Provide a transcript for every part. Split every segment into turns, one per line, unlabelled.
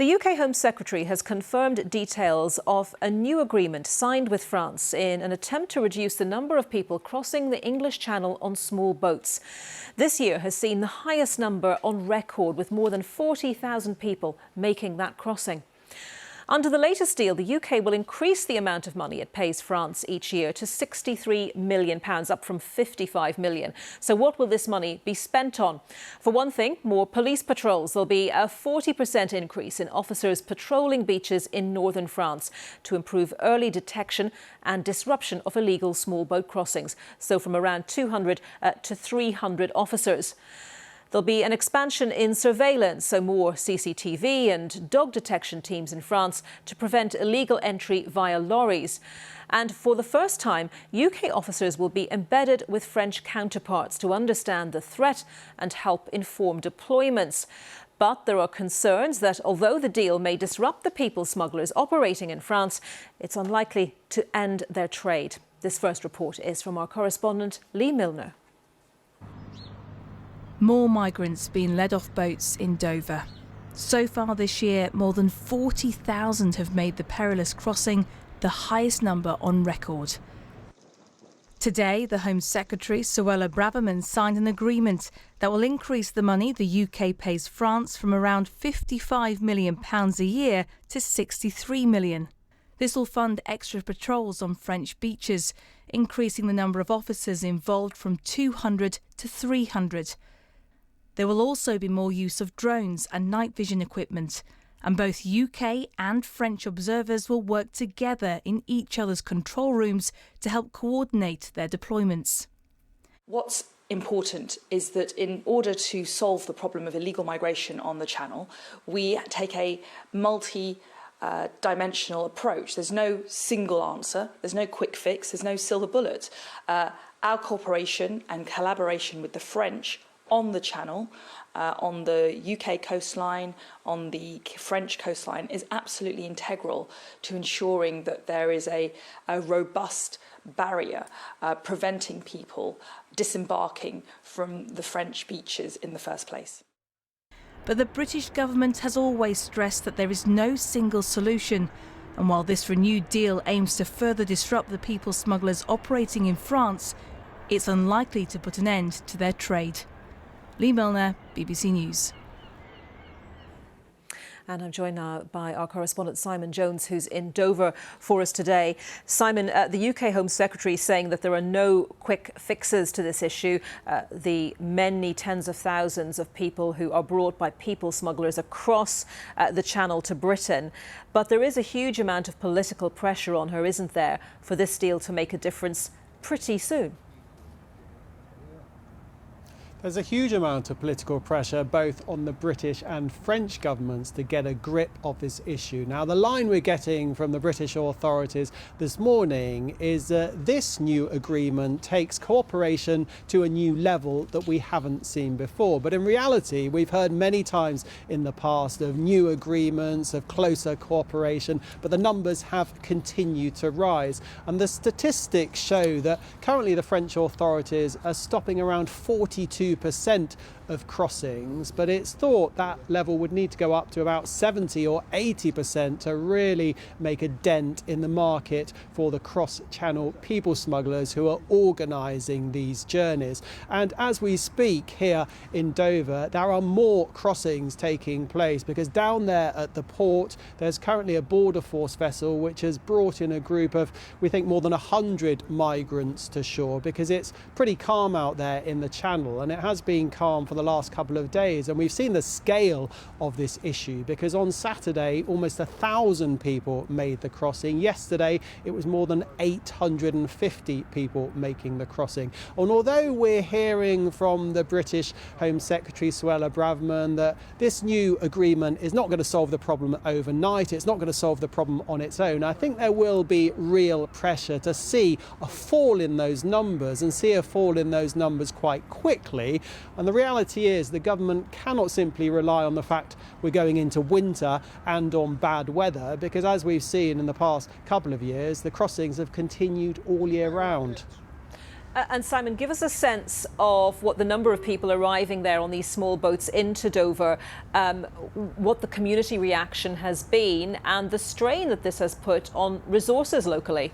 The UK Home Secretary has confirmed details of a new agreement signed with France in an attempt to reduce the number of people crossing the English Channel on small boats. This year has seen the highest number on record, with more than 40,000 people making that crossing. Under the latest deal, the UK will increase the amount of money it pays France each year to £63 million, up from £55 million. So what will this money be spent on? For one thing, more police patrols. There'll be a 40% increase in officers patrolling beaches in northern France to improve early detection and disruption of illegal small boat crossings. So from around 200 to 300 officers. There'll be an expansion in surveillance, so more CCTV and dog detection teams in France to prevent illegal entry via lorries. And for the first time, UK officers will be embedded with French counterparts to understand the threat and help inform deployments. But there are concerns that although the deal may disrupt the people smugglers operating in France, it's unlikely to end their trade. This first report is from our correspondent, Lee Milner.
More migrants being led off boats in Dover. So far this year, more than 40,000 have made the perilous crossing, the highest number on record. Today, the Home Secretary Suella Braverman signed an agreement that will increase the money the UK pays France from around £55 million a year to £63 million. This will fund extra patrols on French beaches, increasing the number of officers involved from 200 to 300. There will also be more use of drones and night vision equipment, and both UK and French observers will work together in each other's control rooms to help coordinate their deployments.
What's important is that in order to solve the problem of illegal migration on the Channel, we take a multi-dimensional approach. There's no single answer, there's no quick fix, there's no silver bullet. Our cooperation and collaboration with the French on the Channel, on the UK coastline, on the French coastline, is absolutely integral to ensuring that there is a robust barrier preventing people disembarking from the French beaches in the first place.
But the British government has always stressed that there is no single solution. And while this renewed deal aims to further disrupt the people smugglers operating in France, it's unlikely to put an end to their trade. Lee Milner, BBC News.
And I'm joined now by our correspondent Simon Jones, who's in Dover for us today. Simon, the UK Home Secretary is saying that there are no quick fixes to this issue. The many tens of thousands of people who are brought by people smugglers across the Channel to Britain. But there is a huge amount of political pressure on her, isn't there, for this deal to make a difference pretty soon?
There's a huge amount of political pressure both on the British and French governments to get a grip of this issue. Now, the line we're getting from the British authorities this morning is that this new agreement takes cooperation to a new level that we haven't seen before. But in reality, we've heard many times in the past of new agreements, of closer cooperation, but the numbers have continued to rise. And the statistics show that currently the French authorities are stopping around 42% of crossings, but it's thought that level would need to go up to about 70 or 80% to really make a dent in the market for the cross-channel people smugglers who are organising these journeys. And as we speak here in Dover, there are more crossings taking place because down there at the port, there's currently a border force vessel which has brought in a group of, we think, more than 100 migrants to shore because it's pretty calm out there in the Channel, and it has been calm for the last couple of days. And we've seen the scale of this issue because on Saturday almost 1,000 people made the crossing. Yesterday it was more than 850 people making the crossing. And although we're hearing from the British Home Secretary Suella Braverman that this new agreement is not going to solve the problem overnight, it's not going to solve the problem on its own, I think there will be real pressure to see a fall in those numbers and see a fall in those numbers quite quickly. And the reality is the government cannot simply rely on the fact we're going into winter and on bad weather, because as we've seen in the past couple of years, the crossings have continued all year round.
And Simon, give us a sense of what the number of people arriving there on these small boats into Dover, what the community reaction has been and the strain that this has put on resources locally.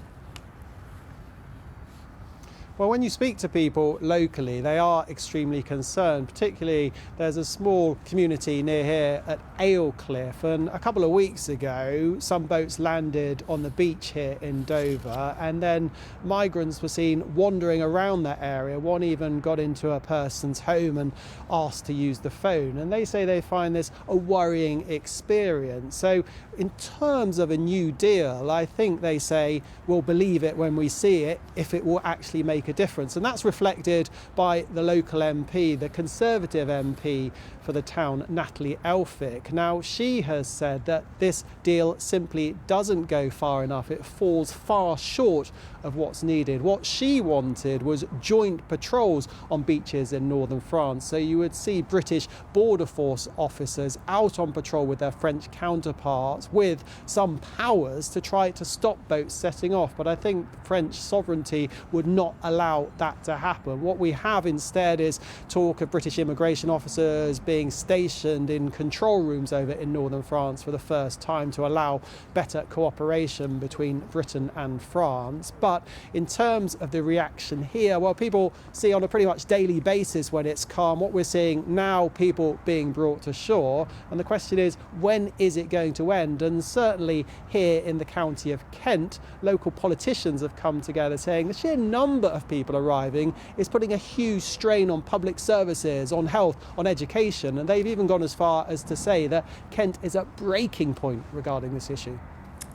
Well, when you speak to people locally, they are extremely concerned. Particularly, there's a small community near here at Alecliff, and a couple of weeks ago, some boats landed on the beach here in Dover, and then migrants were seen wandering around that area. One even got into a person's home and asked to use the phone, and they say they find this a worrying experience. So, in terms of a new deal, I think they say we'll believe it when we see it, if it will actually make a difference. And that's reflected by the local MP, the Conservative MP for the town, Natalie Elphick. Now, she has said that this deal simply doesn't go far enough. It falls far short of what's needed. What she wanted was joint patrols on beaches in northern France. So you would see British border force officers out on patrol with their French counterparts with some powers to try to stop boats setting off. But I think French sovereignty would not allow that to happen. What we have instead is talk of British immigration officers being stationed in control rooms over in northern France for the first time to allow better cooperation between Britain and France. But in terms of the reaction here, well, people see on a pretty much daily basis when it's calm. What we're seeing now, people being brought to shore. And the question is, when is it going to end? And certainly here in the county of Kent, local politicians have come together saying the sheer number of people arriving is putting a huge strain on public services, on health, on education. And they've even gone as far as to say that Kent is at breaking point regarding this issue.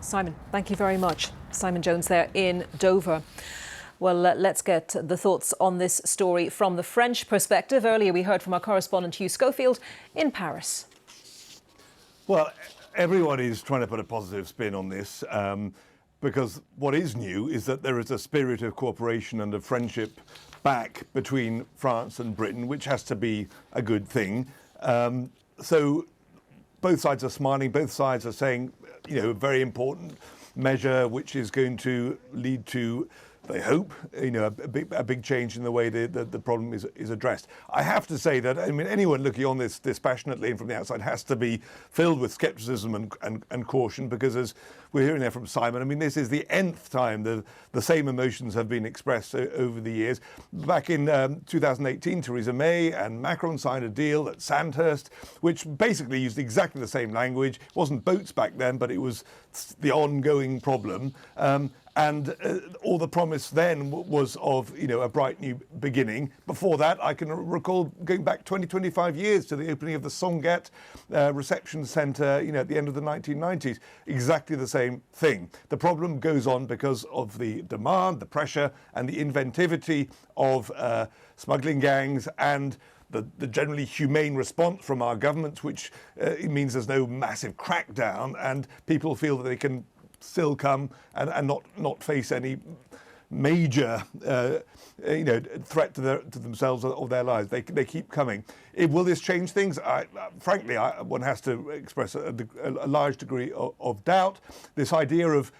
Simon, thank you very much. Simon Jones there in Dover. Well, let's get the thoughts on this story from the French perspective. Earlier we heard from our correspondent Hugh Schofield in Paris.
Well, everyone is trying to put a positive spin on this because what is new is that there is a spirit of cooperation and of friendship back between France and Britain, which has to be a good thing. So both sides are smiling, both sides are saying, you know, a very important measure which is going to lead to, they hope, you know, a big change in the way the problem is addressed. I have to say that, I mean, anyone looking on this dispassionately and from the outside has to be filled with skepticism and caution, because as we're hearing there from Simon, I mean, this is the nth time the same emotions have been expressed over the years. Back in 2018, Theresa May and Macron signed a deal at Sandhurst, which basically used exactly the same language. It wasn't boats back then, but it was the ongoing problem. And all the promise then was of, you know, a bright new beginning. Before that, I can recall going back 25 years to the opening of the Sanguette reception centre, you know, at the end of the 1990s. Exactly the same thing. The problem goes on because of the demand, the pressure, and the inventivity of smuggling gangs and the generally humane response from our governments, which it means there's no massive crackdown, and people feel that they can still come and not face any major you know, threat to themselves or their lives. They keep coming. Will this change things? Frankly, one has to express a large degree of doubt. This idea of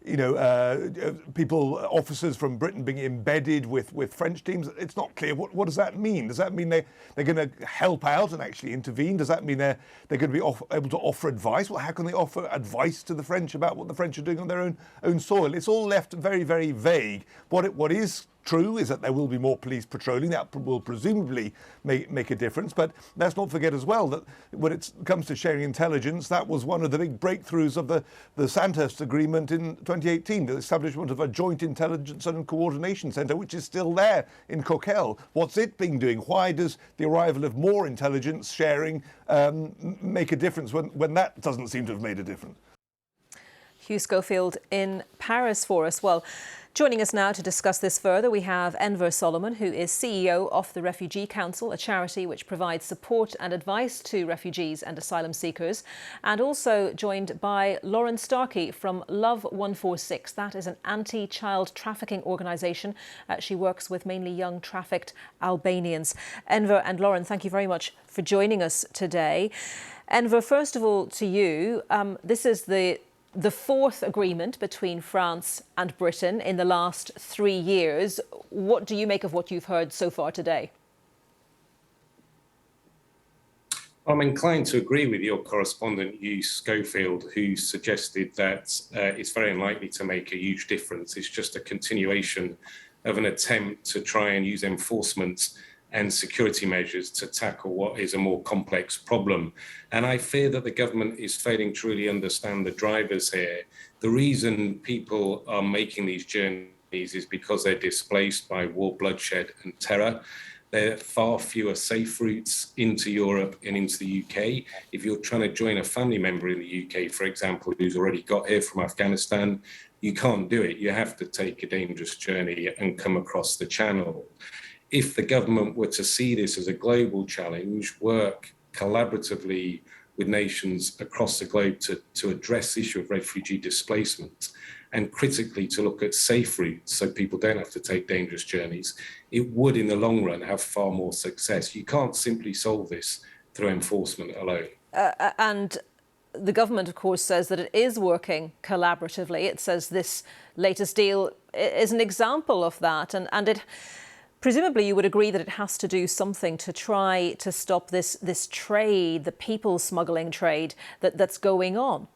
you know, people, officers from Britain being embedded with French teams, it's not clear. What does that mean? Does that mean they're going to help out and actually intervene? Does that mean they're going to be able to offer advice? Well, how can they offer advice to the French about what the French are doing on their own soil? It's all left very, very vague. What is true is that there will be more police patrolling. That will presumably make a difference. But let's not forget as well that when it comes to sharing intelligence, that was one of the big breakthroughs of the Sandhurst Agreement in 2018, the establishment of a joint intelligence and coordination centre, which is still there in Coquelles. What's it been doing? Why does the arrival of more intelligence sharing make a difference when that doesn't seem to have made a difference?
Hugh Schofield in Paris for us. Well, joining us now to discuss this further, we have Enver Solomon, who is CEO of the Refugee Council, a charity which provides support and advice to refugees and asylum seekers, and also joined by Lauren Starkey from Love 146. That is an anti-child trafficking organisation. She works with mainly young trafficked Albanians. Enver and Lauren, thank you very much for joining us today. Enver, first of all, to you, this is the the fourth agreement between France and Britain in the last 3 years. What do you make of what you've heard so far today?
I'm inclined to agree with your correspondent, Hugh Schofield, who suggested that it's very unlikely to make a huge difference. It's just a continuation of an attempt to try and use enforcement and security measures to tackle what is a more complex problem. And I fear that the government is failing to really understand the drivers here. The reason people are making these journeys is because they're displaced by war, bloodshed and terror. There are far fewer safe routes into Europe and into the UK. If you're trying to join a family member in the UK, for example, who's already got here from Afghanistan, you can't do it. You have to take a dangerous journey and come across the channel. If the government were to see this as a global challenge, work collaboratively with nations across the globe to address the issue of refugee displacement, and critically to look at safe routes so people don't have to take dangerous journeys, it would in the long run have far more success. You can't simply solve this through enforcement alone.
And the government, of course, says that it is working collaboratively. It says this latest deal is an example of that. And it, presumably you would agree that it has to do something to try to stop this trade, the people smuggling trade that's going on.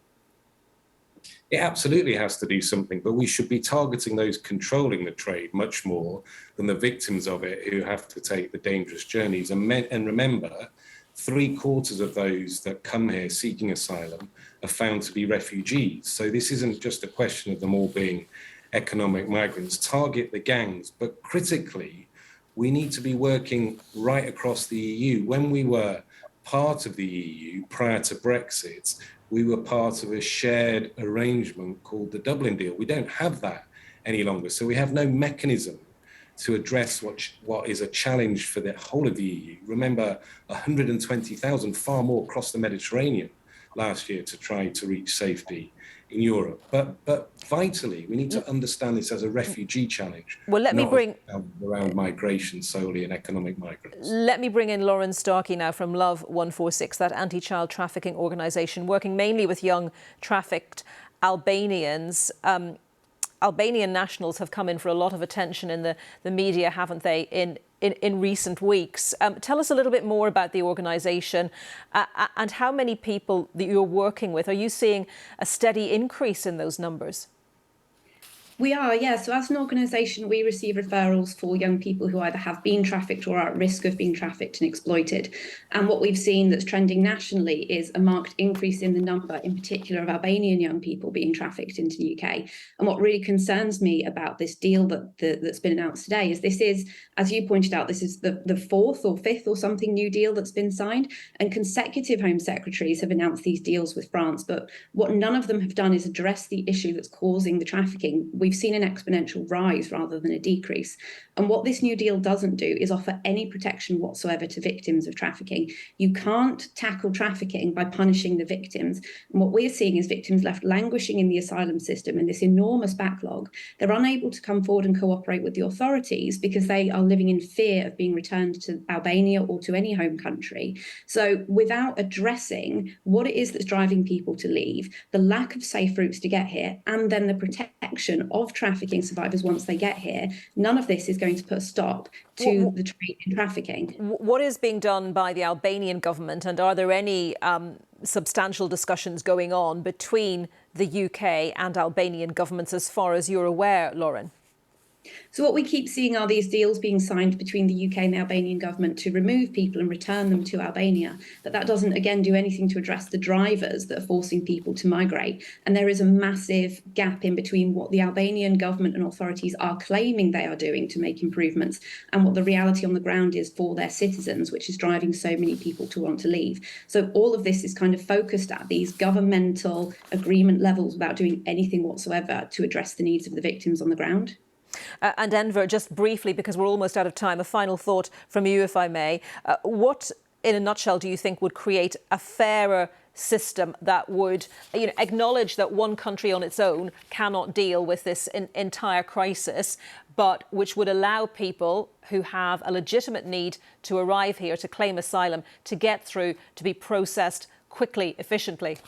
It absolutely has to do something, but we should be targeting those controlling the trade much more than the victims of it who have to take the dangerous journeys. And remember, 3/4 of those that come here seeking asylum are found to be refugees. So this isn't just a question of them all being economic migrants. Target the gangs, but critically, we need to be working right across the EU. When we were part of the EU prior to Brexit, we were part of a shared arrangement called the Dublin deal. We don't have that any longer. So we have no mechanism to address what is a challenge for the whole of the EU. Remember, 120,000, far more, crossed the Mediterranean last year to try to reach safety in Europe. But vitally, we need to understand this as a refugee challenge.
Well, let me bring
around migration solely and economic migrants.
Let me bring in Lauren Starkey now from Love 146, that anti-child trafficking organisation working mainly with young trafficked Albanians. Albanian nationals have come in for a lot of attention in the media, haven't they, in recent weeks. Tell us a little bit more about the organisation and how many people that you're working with. Are you seeing a steady increase in those numbers?
We are, yeah. So as an organisation, we receive referrals for young people who either have been trafficked or are at risk of being trafficked and exploited. And what we've seen that's trending nationally is a marked increase in the number, in particular, of Albanian young people being trafficked into the UK. And what really concerns me about this deal that's been announced today is this is, as you pointed out, this is the fourth or fifth or something new deal that's been signed. And consecutive Home Secretaries have announced these deals with France. But what none of them have done is address the issue that's causing the trafficking. We've seen an exponential rise rather than a decrease. And what this new deal doesn't do is offer any protection whatsoever to victims of trafficking. You can't tackle trafficking by punishing the victims. And what we're seeing is victims left languishing in the asylum system in this enormous backlog. They're unable to come forward and cooperate with the authorities because they are living in fear of being returned to Albania or to any home country. So without addressing what it is that's driving people to leave, the lack of safe routes to get here, and then the protection of trafficking survivors once they get here, none of this is going to put a stop to the trade in trafficking.
What is being done by the Albanian government, and are there any substantial discussions going on between the UK and Albanian governments as far as you're aware, Lauren?
So what we keep seeing are these deals being signed between the UK and the Albanian government to remove people and return them to Albania. But that doesn't, again, do anything to address the drivers that are forcing people to migrate. And there is a massive gap in between what the Albanian government and authorities are claiming they are doing to make improvements and what the reality on the ground is for their citizens, which is driving so many people to want to leave. So all of this is kind of focused at these governmental agreement levels without doing anything whatsoever to address the needs of the victims on the ground.
And Enver, just briefly, because we're almost out of time, a final thought from you, if I may. What, in a nutshell, do you think would create a fairer system that would acknowledge that one country on its own cannot deal with this entire crisis, but which would allow people who have a legitimate need to arrive here, to claim asylum, to get through, to be processed quickly, efficiently?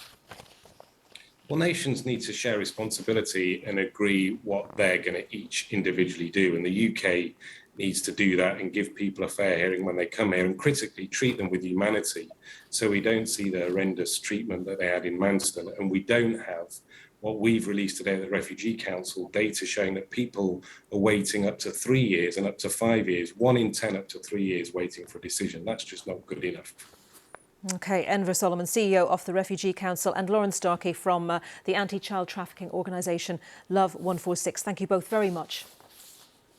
Well, nations need to share responsibility and agree what they're going to each individually do. And the UK needs to do that and give people a fair hearing when they come here and critically treat them with humanity, so we don't see the horrendous treatment that they had in Manston. And we don't have what we've released today at the Refugee Council, data showing that people are waiting up to 3 years and up to 5 years, 1 in 10 up to 3 years waiting for a decision. That's just not good enough.
OK, Enver Solomon, CEO of the Refugee Council, and Lauren Starkey from the anti-child trafficking organisation Love 146. Thank you both very much.